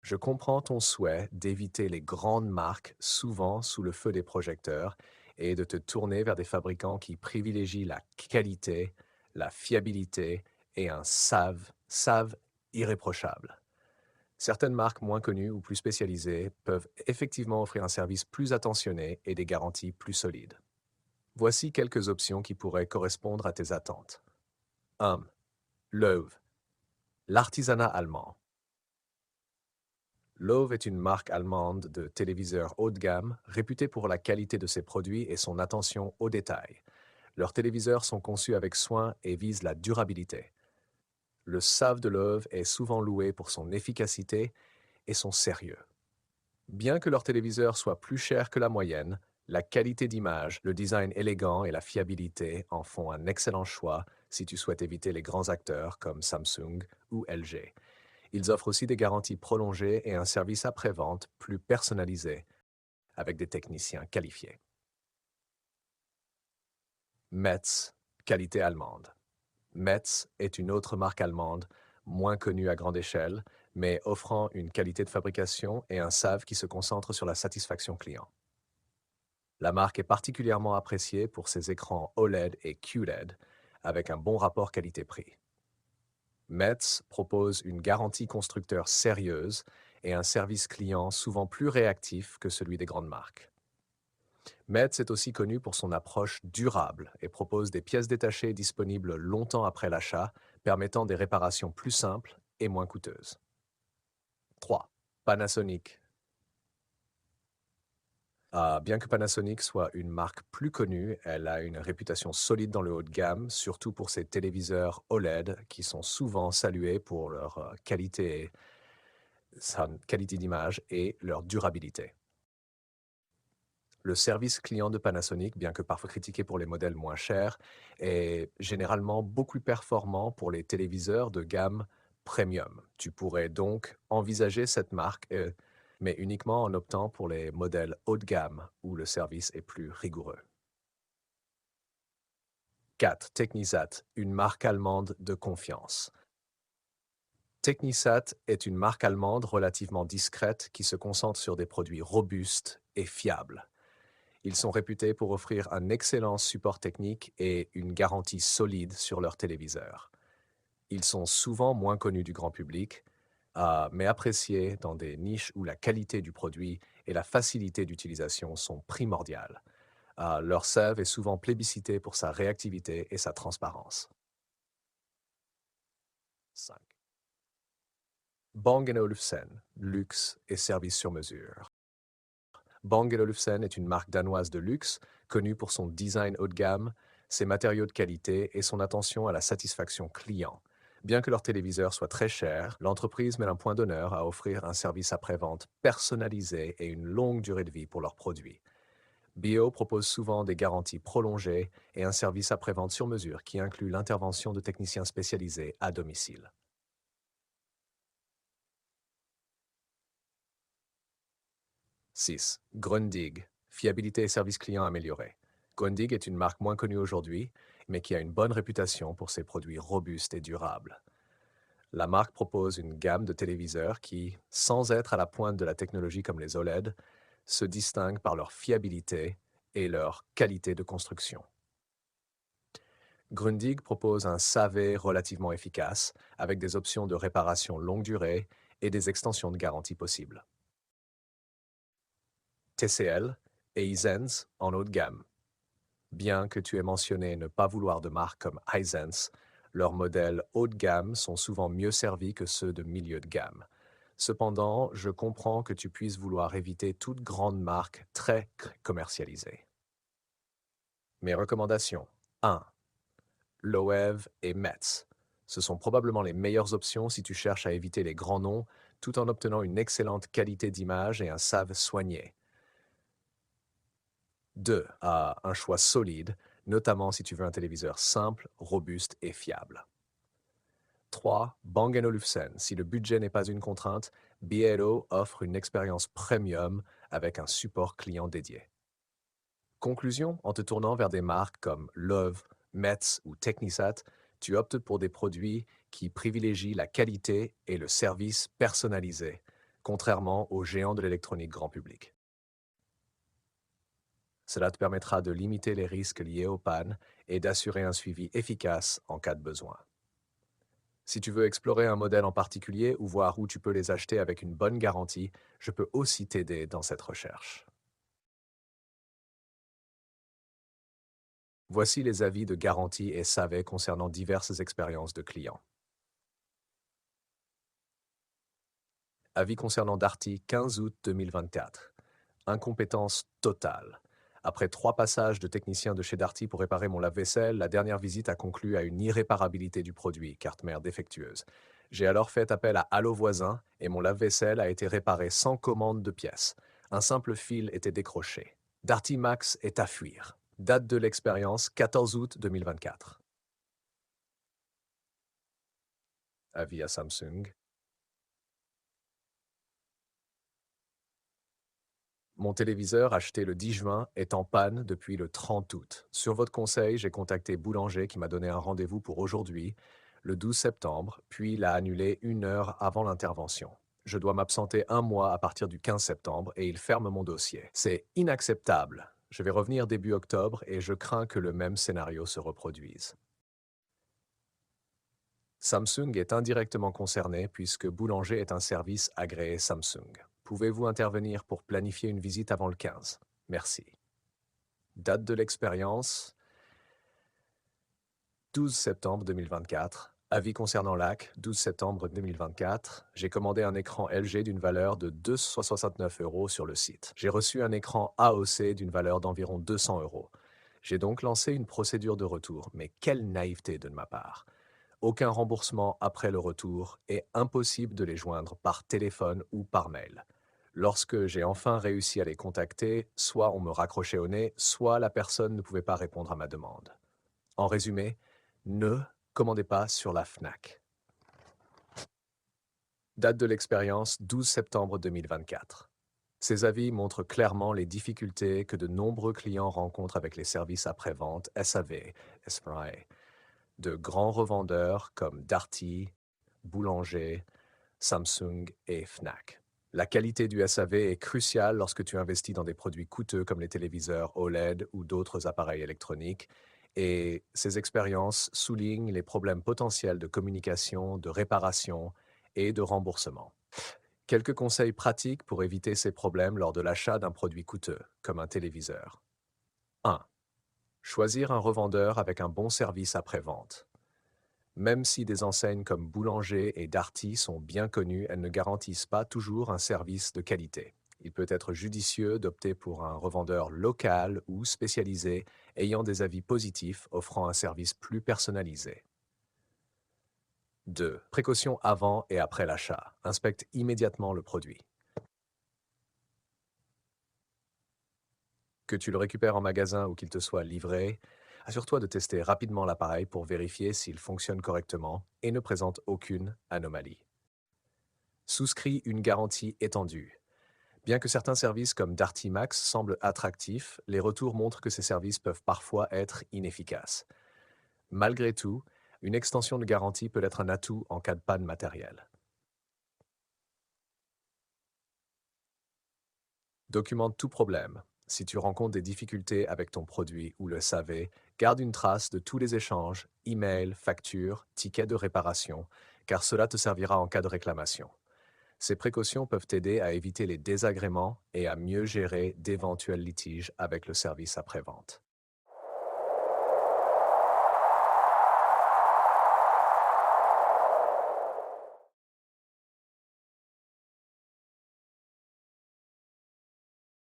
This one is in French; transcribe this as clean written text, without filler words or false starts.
Je comprends ton souhait d'éviter les grandes marques, souvent sous le feu des projecteurs, et de te tourner vers des fabricants qui privilégient la qualité, la fiabilité et un save irréprochable. Certaines marques moins connues ou plus spécialisées peuvent effectivement offrir un service plus attentionné et des garanties plus solides. Voici quelques options qui pourraient correspondre à tes attentes. 1. Loewe, l'artisanat allemand. Loewe est une marque allemande de téléviseurs haut de gamme, réputée pour la qualité de ses produits et son attention aux détails. Leurs téléviseurs sont conçus avec soin et visent la durabilité. Le SAV de Loewe est souvent loué pour son efficacité et son sérieux. Bien que leurs téléviseurs soient plus chers que la moyenne, la qualité d'image, le design élégant et la fiabilité en font un excellent choix si tu souhaites éviter les grands acteurs comme Samsung ou LG. Ils offrent aussi des garanties prolongées et un service après-vente plus personnalisé avec des techniciens qualifiés. Metz, qualité allemande. Metz est une autre marque allemande, moins connue à grande échelle, mais offrant une qualité de fabrication et un SAV qui se concentre sur la satisfaction client. La marque est particulièrement appréciée pour ses écrans OLED et QLED avec un bon rapport qualité-prix. Metz propose une garantie constructeur sérieuse et un service client souvent plus réactif que celui des grandes marques. Metz est aussi connu pour son approche durable et propose des pièces détachées disponibles longtemps après l'achat, permettant des réparations plus simples et moins coûteuses. 3. Panasonic. Bien que Panasonic soit une marque plus connue, elle a une réputation solide dans le haut de gamme, surtout pour ses téléviseurs OLED qui sont souvent salués pour leur qualité d'image et leur durabilité. Le service client de Panasonic, bien que parfois critiqué pour les modèles moins chers, est généralement beaucoup plus performant pour les téléviseurs de gamme premium. Tu pourrais donc envisager cette marque, mais uniquement en optant pour les modèles haut de gamme où le service est plus rigoureux. 4. Technisat, une marque allemande de confiance. Technisat est une marque allemande relativement discrète qui se concentre sur des produits robustes et fiables. Ils sont réputés pour offrir un excellent support technique et une garantie solide sur leurs téléviseurs. Ils sont souvent moins connus du grand public, mais appréciés dans des niches où la qualité du produit et la facilité d'utilisation sont primordiales. Leur sève est souvent plébiscité pour sa réactivité et sa transparence. 5. Bang Olufsen, luxe et service sur mesure. Bang Olufsen est une marque danoise de luxe, connue pour son design haut de gamme, ses matériaux de qualité et son attention à la satisfaction client. Bien que leur téléviseur soit très cher, l'entreprise met un point d'honneur à offrir un service après-vente personnalisé et une longue durée de vie pour leurs produits. Bio propose souvent des garanties prolongées et un service après-vente sur mesure qui inclut l'intervention de techniciens spécialisés à domicile. 6. Grundig, fiabilité et service client amélioré. Grundig est une marque moins connue aujourd'hui, mais qui a une bonne réputation pour ses produits robustes et durables. La marque propose une gamme de téléviseurs qui, sans être à la pointe de la technologie comme les OLED, se distinguent par leur fiabilité et leur qualité de construction. Grundig propose un SAV relativement efficace, avec des options de réparation longue durée et des extensions de garantie possibles. TCL et Hisense en haut de gamme. Bien que tu aies mentionné ne pas vouloir de marques comme Hisense, leurs modèles haut de gamme sont souvent mieux servis que ceux de milieu de gamme. Cependant, je comprends que tu puisses vouloir éviter toute grande marque très commercialisée. Mes recommandations. 1. Loewe et Metz. Ce sont probablement les meilleures options si tu cherches à éviter les grands noms tout en obtenant une excellente qualité d'image et un save soigné. 2. Un choix solide, notamment si tu veux un téléviseur simple, robuste et fiable. 3. Bang Olufsen. Si le budget n'est pas une contrainte, B&O offre une expérience premium avec un support client dédié. Conclusion, en te tournant vers des marques comme Loewe, Metz ou Technisat, tu optes pour des produits qui privilégient la qualité et le service personnalisé, contrairement aux géants de l'électronique grand public. Cela te permettra de limiter les risques liés aux pannes et d'assurer un suivi efficace en cas de besoin. Si tu veux explorer un modèle en particulier ou voir où tu peux les acheter avec une bonne garantie, je peux aussi t'aider dans cette recherche. Voici les avis de garantie et SAV concernant diverses expériences de clients. Avis concernant Darty, 15 août 2024. Incompétence totale. Après 3 passages de techniciens de chez Darty pour réparer mon lave-vaisselle, la dernière visite a conclu à une irréparabilité du produit, carte mère défectueuse. J'ai alors fait appel à Allo Voisin et mon lave-vaisselle a été réparé sans commande de pièces. Un simple fil était décroché. Darty Max est à fuir. Date de l'expérience, 14 août 2024. Avis à Samsung. Mon téléviseur acheté le 10 juin est en panne depuis le 30 août. Sur votre conseil, j'ai contacté Boulanger qui m'a donné un rendez-vous pour aujourd'hui, le 12 septembre, puis l'a annulé 1 heure avant l'intervention. Je dois m'absenter un mois à partir du 15 septembre et il ferme mon dossier. C'est inacceptable. Je vais revenir début octobre et je crains que le même scénario se reproduise. Samsung est indirectement concerné puisque Boulanger est un service agréé Samsung. Pouvez-vous intervenir pour planifier une visite avant le 15? Merci. Date de l'expérience, 12 septembre 2024. Avis concernant LAC, 12 septembre 2024. J'ai commandé un écran LG d'une valeur de 269 euros sur le site. J'ai reçu un écran AOC d'une valeur d'environ 200 euros. J'ai donc lancé une procédure de retour, mais quelle naïveté de ma part. Aucun remboursement après le retour et impossible de les joindre par téléphone ou par mail. Lorsque j'ai enfin réussi à les contacter, soit on me raccrochait au nez, soit la personne ne pouvait pas répondre à ma demande. En résumé, ne commandez pas sur la FNAC. Date de l'expérience, 12 septembre 2024. Ces avis montrent clairement les difficultés que de nombreux clients rencontrent avec les services après-vente SAV, SRI, de grands revendeurs comme Darty, Boulanger, Samsung et Fnac. La qualité du SAV est cruciale lorsque tu investis dans des produits coûteux comme les téléviseurs OLED ou d'autres appareils électroniques, et ces expériences soulignent les problèmes potentiels de communication, de réparation et de remboursement. Quelques conseils pratiques pour éviter ces problèmes lors de l'achat d'un produit coûteux, comme un téléviseur. 1. Choisir un revendeur avec un bon service après-vente. Même si des enseignes comme Boulanger et Darty sont bien connues, elles ne garantissent pas toujours un service de qualité. Il peut être judicieux d'opter pour un revendeur local ou spécialisé ayant des avis positifs offrant un service plus personnalisé. 2. Précautions avant et après l'achat. Inspecte immédiatement le produit. Que tu le récupères en magasin ou qu'il te soit livré, assure-toi de tester rapidement l'appareil pour vérifier s'il fonctionne correctement et ne présente aucune anomalie. Souscris une garantie étendue. Bien que certains services comme Darty Max semblent attractifs, les retours montrent que ces services peuvent parfois être inefficaces. Malgré tout, une extension de garantie peut être un atout en cas de panne matérielle. Documente tout problème. Si tu rencontres des difficultés avec ton produit ou le SAV, garde une trace de tous les échanges, emails, factures, tickets de réparation, car cela te servira en cas de réclamation. Ces précautions peuvent t'aider à éviter les désagréments et à mieux gérer d'éventuels litiges avec le service après-vente.